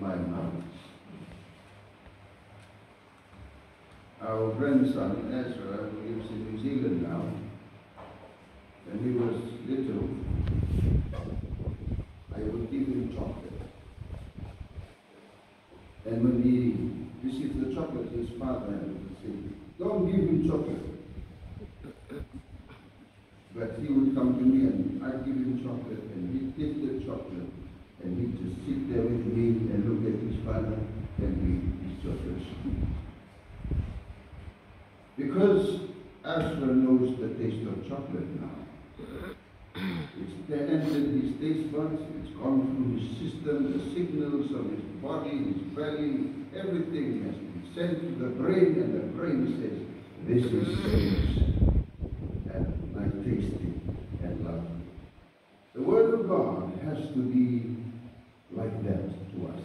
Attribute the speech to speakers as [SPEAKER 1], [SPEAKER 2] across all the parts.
[SPEAKER 1] my mouth. Our grandson, Ezra, who lives in New Zealand now, when he was little, I would give him chocolate. And when he received the chocolate, his father would say, "Don't give him chocolate." But he would come to me and I'd give him chocolate, and he'd take the chocolate, and he'd just sit there with me and look at his father and eat his chocolate. Because Ezra knows the taste of chocolate now. It's entered his taste buds, it's gone through his system, the signals of his body, his belly, everything has been sent to the brain, and the brain says, "This is sweet, and I taste it and love it." The Word of God has to be like that to us.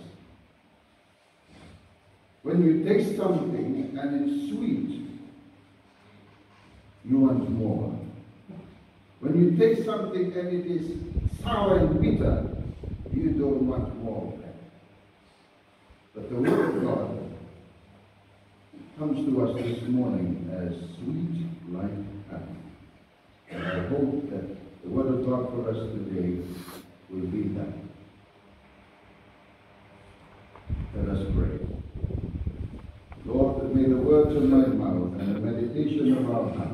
[SPEAKER 1] When you taste something and it's sweet, you want more. When you taste something and it is sour and bitter, you don't want more of that. But the Word of God comes to us this morning as sweet like honey. And I hope that the Word of God for us today will be that. Let us pray. Lord, may the words of my mouth and the meditation of our hearts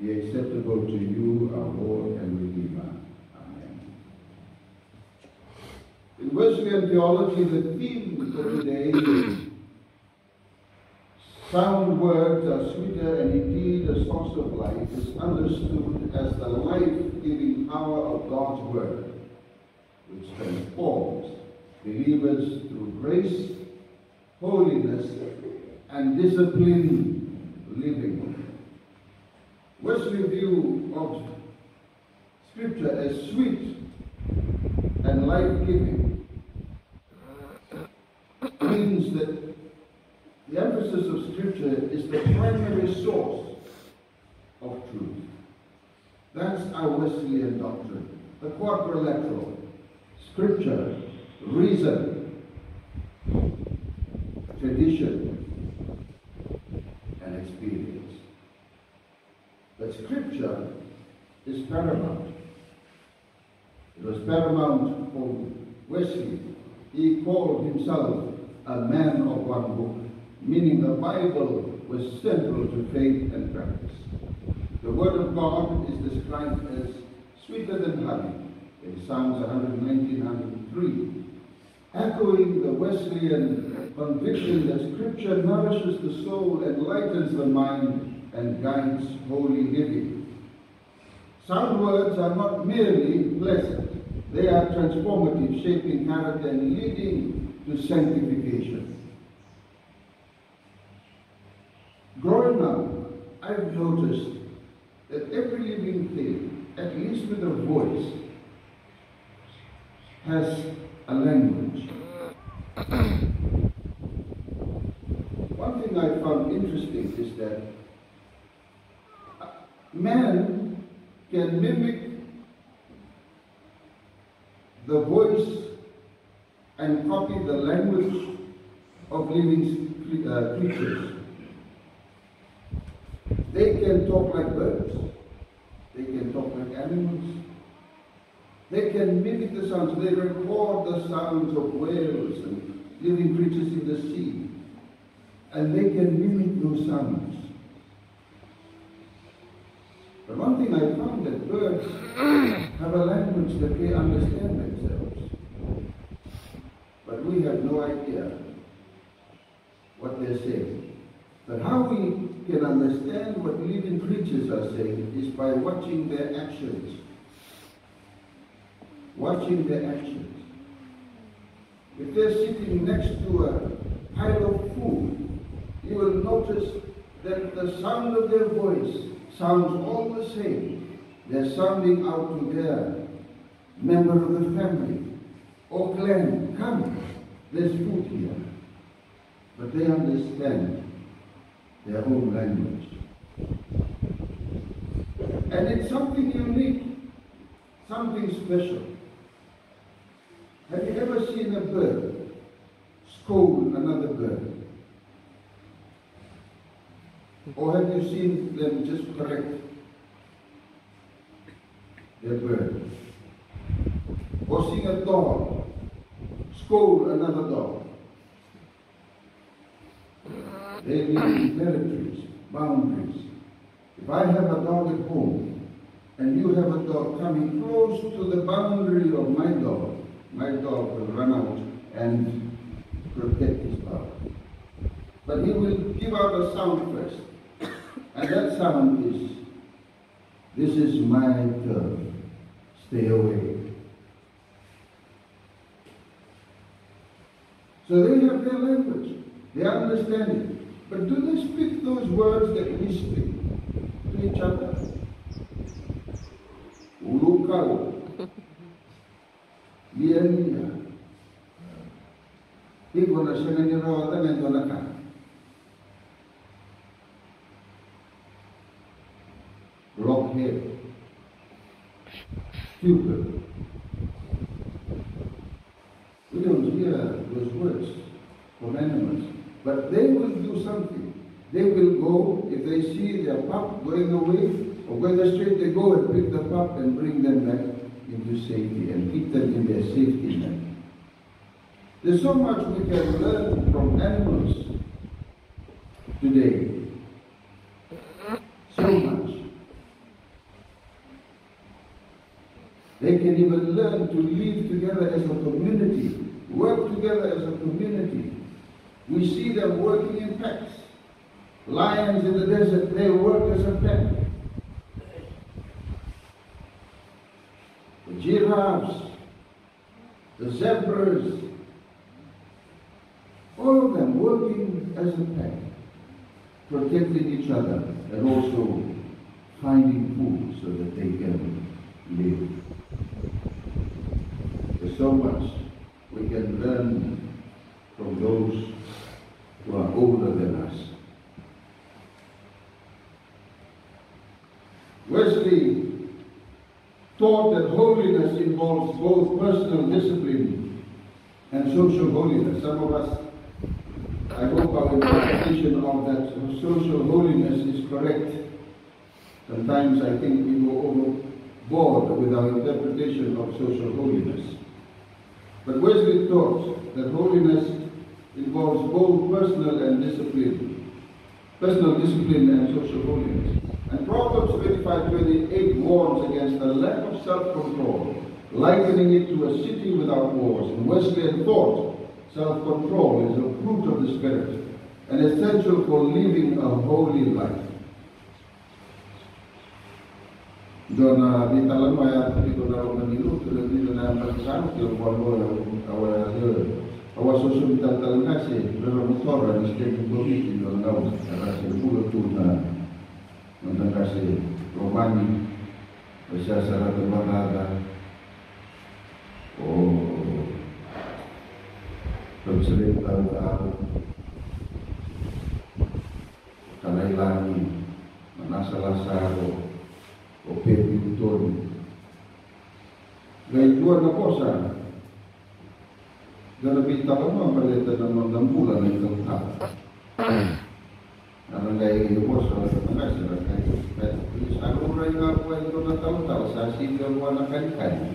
[SPEAKER 1] be acceptable to you, our Lord and Redeemer. Amen. In Wesleyan theology, the theme for today is sound words are sweeter, and indeed a source of life is understood as the life-giving power of God's Word, which transforms believers through grace, holiness, and disciplined living. Wesley's view of Scripture as sweet and life-giving means that the emphasis of Scripture is the primary source of truth. That's our Wesleyan doctrine, the quadrilateral: Scripture, reason, tradition, and experience. But Scripture is paramount. It was paramount for Wesley. He called himself a man of one book, meaning the Bible was central to faith and practice. The Word of God is described as sweeter than honey in Psalms 119, 103, echoing the Wesleyan conviction that Scripture nourishes the soul, enlightens the mind, and guides holy living. Sound words are not merely pleasant. They are transformative, shaping character and leading to sanctification. Growing up, I've noticed that every living thing, at least with a voice, has a language. One thing I found interesting is that man can mimic the voice and copy the language of living creatures. They can talk like birds. They can talk like animals. They can mimic the sounds. They record the sounds of whales and living creatures in the sea. And they can mimic those sounds. But one thing I found, that birds have a language that they understand themselves. But we have no idea what they're saying. But how we can understand what living creatures are saying is by watching their actions. Watching their actions. If they're sitting next to a pile of food, you will notice that the sound of their voice sounds all the same. They're sounding out to their member of the family or clan, "Come, there's food here." But they understand their own language. And it's something unique, something special. Have you ever seen a bird scold another bird? Or have you seen them just correct their bird? Or seen a dog scold another dog? They need territories, boundaries. If I have a dog at home, and you have a dog coming close to the boundary of my dog will run out and protect his dog. But he will give out a sound first. And that sound is, this is my turn, stay away. So they have their language, they understand it. But do they speak those words that we speak to each other? Ulukau, lia. Iko na siya nga rawa na ito na ka. Blockhead, stupid. We don't hear those words from animals, but they will do something. They will go, if they see their pup going away or going astray, they go and pick the pup and bring them back into safety and keep them in their safety net. There's so much we can learn from animals today. So much. They can even learn to live together as a community, work together as a community. We see them working in packs. Lions in the desert, they work as a pack. The giraffes, the zebras, all of them working as a pack, protecting each other and also finding food so that they can live. There's so much we can learn from those who are older than us. Wesley taught that holiness involves both personal discipline and social holiness. Some of us, I hope our interpretation of that social holiness is correct. Sometimes I think we go overboard with our interpretation of social holiness. But Wesley taught that holiness involves both personal discipline and social holiness. And Proverbs 25:28 warns against a lack of self-control, likening it to a city without walls. And Wesley had thought self-control is a fruit of the Spirit, and essential for living a holy life. Dona di talam maya di dona menilu tu di dona masan tu bawa awal susu di talam nasi dalam motor di setiap bumi di dona ngau nasi puluh tu na kasi romani bersama sarat bermana bercerita tentang Kalailangi, Manasalasaro, o Pedro Gaya dua na cosa, ganapita ka mo ang paleta ng bulan ng itong tao. Ang gaya yung cosa, nakasira kayo. Ano rin nga po ito na tao-tao, sa sigaw na kalikay.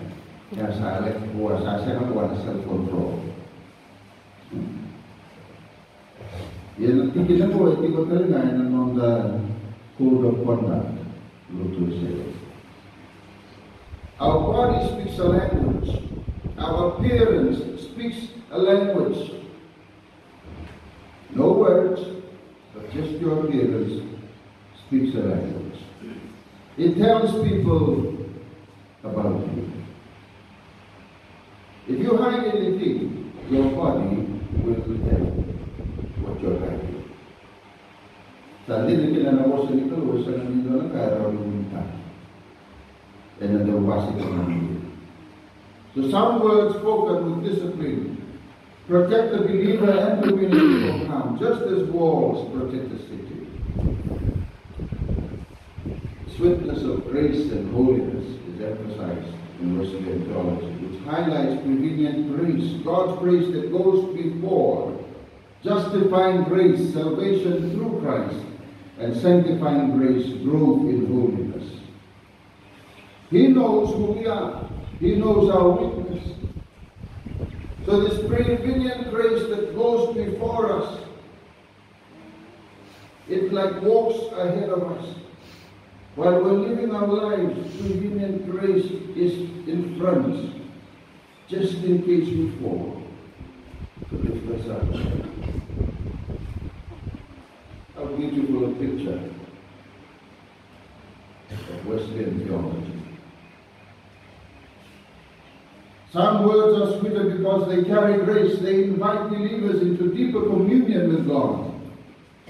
[SPEAKER 1] Kaya sa alek buwa, sa siya na self-control. Yan ang tingin mo, hindi ko talaga ng mga code of conduct. Luto siya. Our body speaks a language. Our appearance speaks a language. No words, but just your appearance speaks a language. It tells people about you. If you hide anything, your body will tell what you're hiding. Sa hindi kinala ko sa ito, sa nandito na kaya minta. And then nawasi ko namin. So some words spoken with discipline protect the believer and the community from harm, just as walls protect the city. Sweetness of grace and holiness is emphasized in in Wesleyan theology, which highlights prevenient grace, God's grace that goes before, justifying grace, salvation through Christ, and sanctifying grace, growth in holiness. He knows who we are. He knows our weakness. So this prevenient grace that goes before us, it like walks ahead of us. While we're living our lives, prevenient grace is in front, just in case we fall, to lift us up. How beautiful a picture of Wesleyan theology. Some words are sweeter because they carry grace. They invite believers into deeper communion with God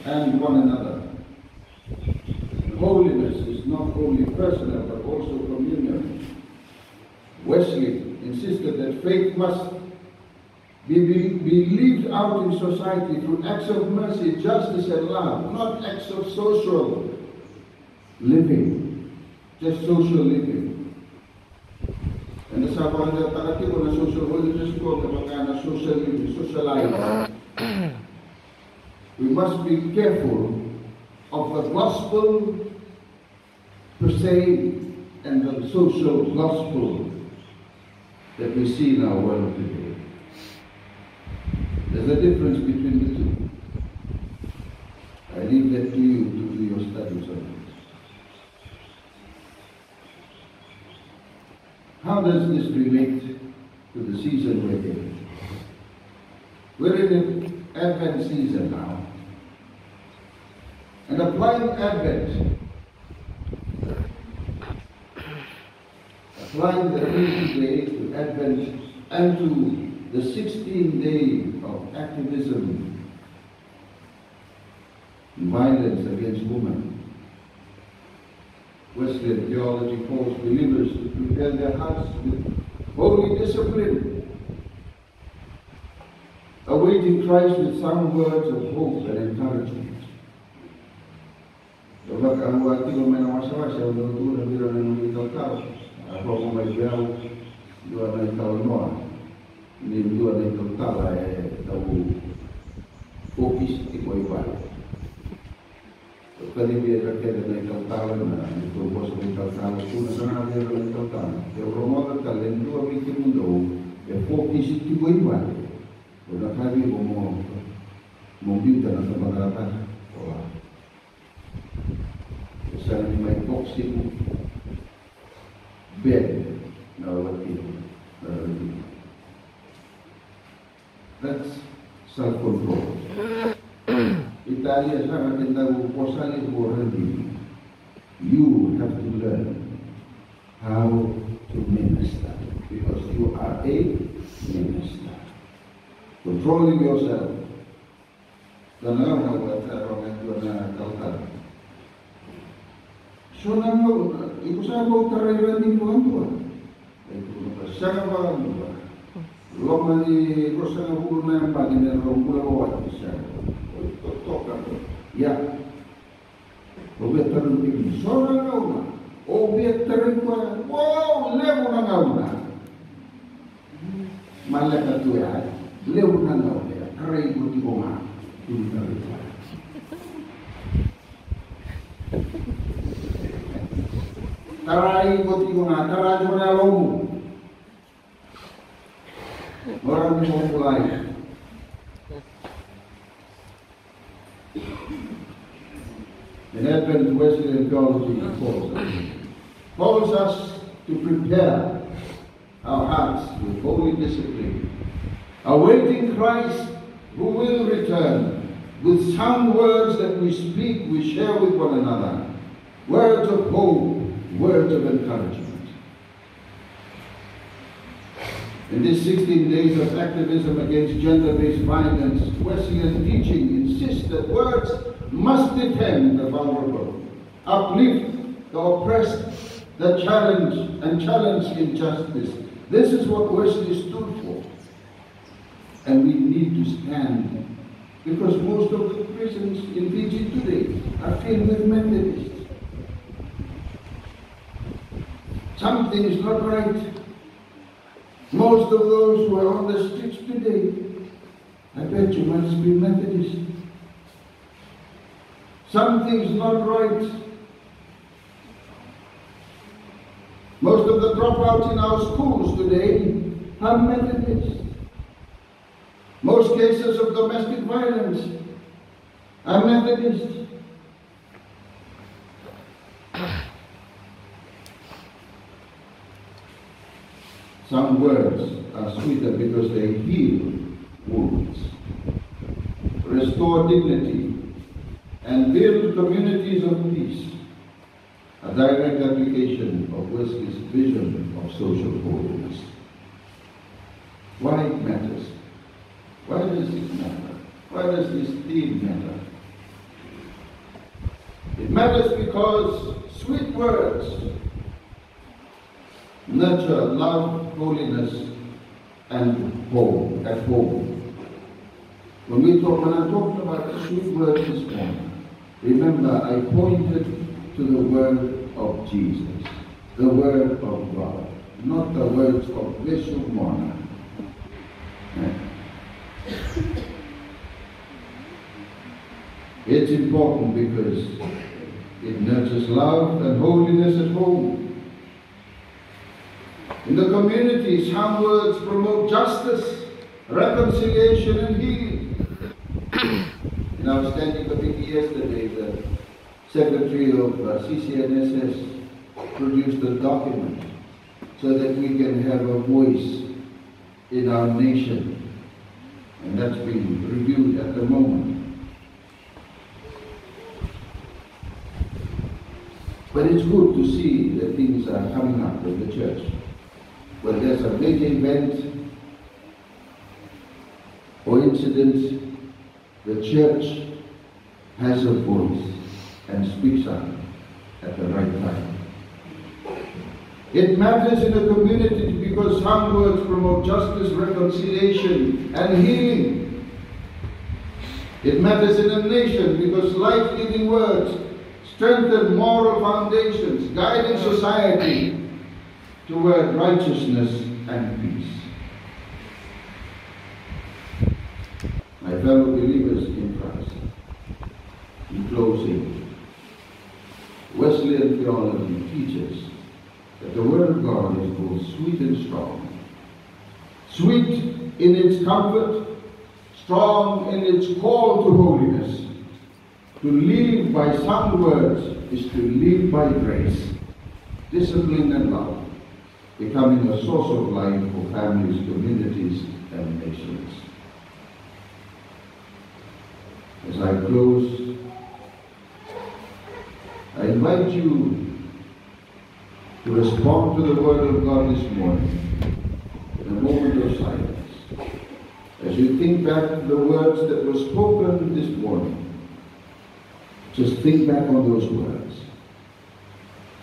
[SPEAKER 1] and one another. Holiness is not only personal but also communal. Wesley insisted that faith must be lived out in society through acts of mercy, justice, and love, not acts of social living, just social living. And the sabang takati ko na social holiness ko kapag na social living, social life. We must be careful of the gospel per se and the social gospel that we see in our world today. There's a difference between the two. I leave that to you to do your studies on it. How does this relate to the season we're in? We're in an Advent season now. And applying Advent, applying the 20 day to Advent and to the 16th day of activism and violence against women, Wesleyan theology calls believers to prepare their hearts with holy discipline, awaiting Christ with sound words of hope and encouragement. Kapag ang wati ko may namasama siya, ulo-ulo na biro na nung ikaw tao. Ako kung may biyaw, dua na ikaw mo. Hindi dua na ikaw tao ay tawo focus ikaw iba. Kali biya kakera na ikaw tao na ito po sa ikaw tao. Kung nasa na biro na ikaw tao. Kaya promoter ka, rin dua bikin mundo, kaya focus ikaw iba. Kung nakabi ko mo bita na sa pangaratan. Sana may toxic bed na wati. That's self-control. Italia sa atin daw po sa liburan. You have to learn how to minister because you are a minister. Controlling yourself. Tanang na wata orang itu na tautan. So nang ikusa mo tarayran din mo ang ito sa ba loma ni rosa na bulo na pa ni romula wa siya toka ya obietar ni so na una obietar ko wow levo na ngauna malaka tu ya levo na ngauna kare ko di ko ma tarai ko tigo na tarai ko na lomo orang mo mulai in Advent Wesleyan theology calls us to prepare our hearts with holy discipline, awaiting Christ who will return with sound words that we speak, we share with one another, words of hope, words of encouragement. In these 16 days of activism against gender-based violence, Wesleyan teaching insists that words must defend the vulnerable, uplift the oppressed, the challenge injustice. This is what Wesley stood for. And we need to stand because most of the prisons in Fiji today are filled with Methodists. Something is not right Most of those who are on the streets today, I bet you must be Methodist. Something's not right. Most of the dropouts in our schools today are Methodist. Most cases of domestic violence are Methodist. Some words are sweeter because they heal wounds, restore dignity, and build communities of peace. A direct application of Wesley's vision of social holiness. Why it matters? Why does it matter? Why does this theme matter? It matters because sweet words nurture love, holiness, and home at home. When I'm talking about the sweet words this morning, remember I pointed to the word of Jesus, the word of God, not the words of Bishop Mona. It's important because it nurtures love and holiness at home. In the community, some words promote justice, reconciliation, and healing. In our standing committee yesterday, the Secretary of CCNSS produced a document so that we can have a voice in our nation. And that's being reviewed at the moment. But it's good to see that things are coming up in the church. When there's a big event or incident, the church has a voice and speaks up at the right time. It matters in a community because some words promote justice, reconciliation, and healing. It matters in a nation because life-giving words strengthen moral foundations, guiding society toward righteousness and peace. My fellow believers in Christ, in closing, Wesleyan theology teaches that the Word of God is both sweet and strong. Sweet in its comfort, strong in its call to holiness. To live by some words is to live by grace, discipline and love, becoming a source of life for families, communities, and nations. As I close, I invite you to respond to the Word of God this morning in a moment of silence. As you think back to the words that were spoken this morning, just think back on those words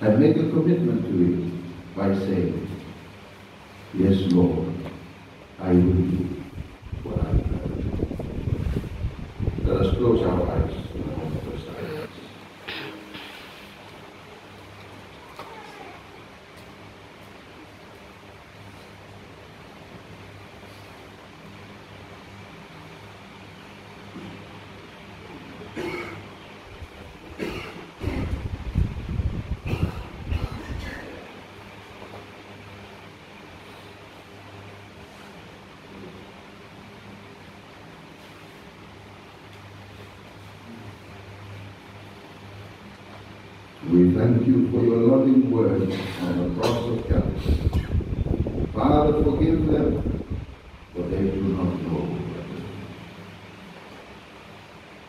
[SPEAKER 1] and make a commitment to it by saying, yes, Lord, I will do what I heard. Let us close our eyes in a moment of silence. We thank you for your loving word on the cross of Calvary. Father, forgive them, for they do not know what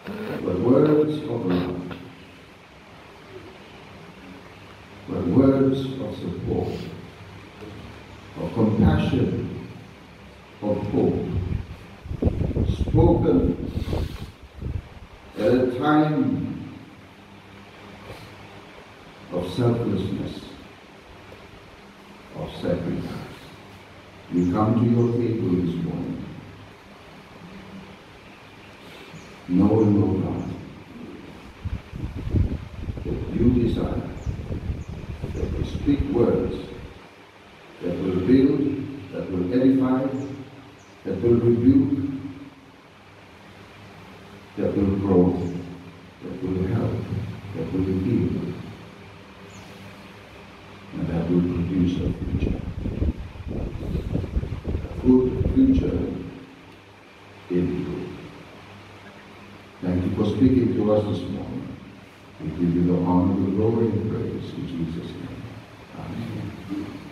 [SPEAKER 1] they do. But words of love, but words of support, of compassion, of hope, spoken at a time of selflessness, of sacrifice. We come to your table this morning, knowing, O God, that you desire that we speak words that will build, that will will rebuke, that will grow, that will help, that will heal, and that will produce a future. A good future in you. Thank you for speaking to us this morning. We give you the honor, the glory, and praise in Jesus' name. Amen.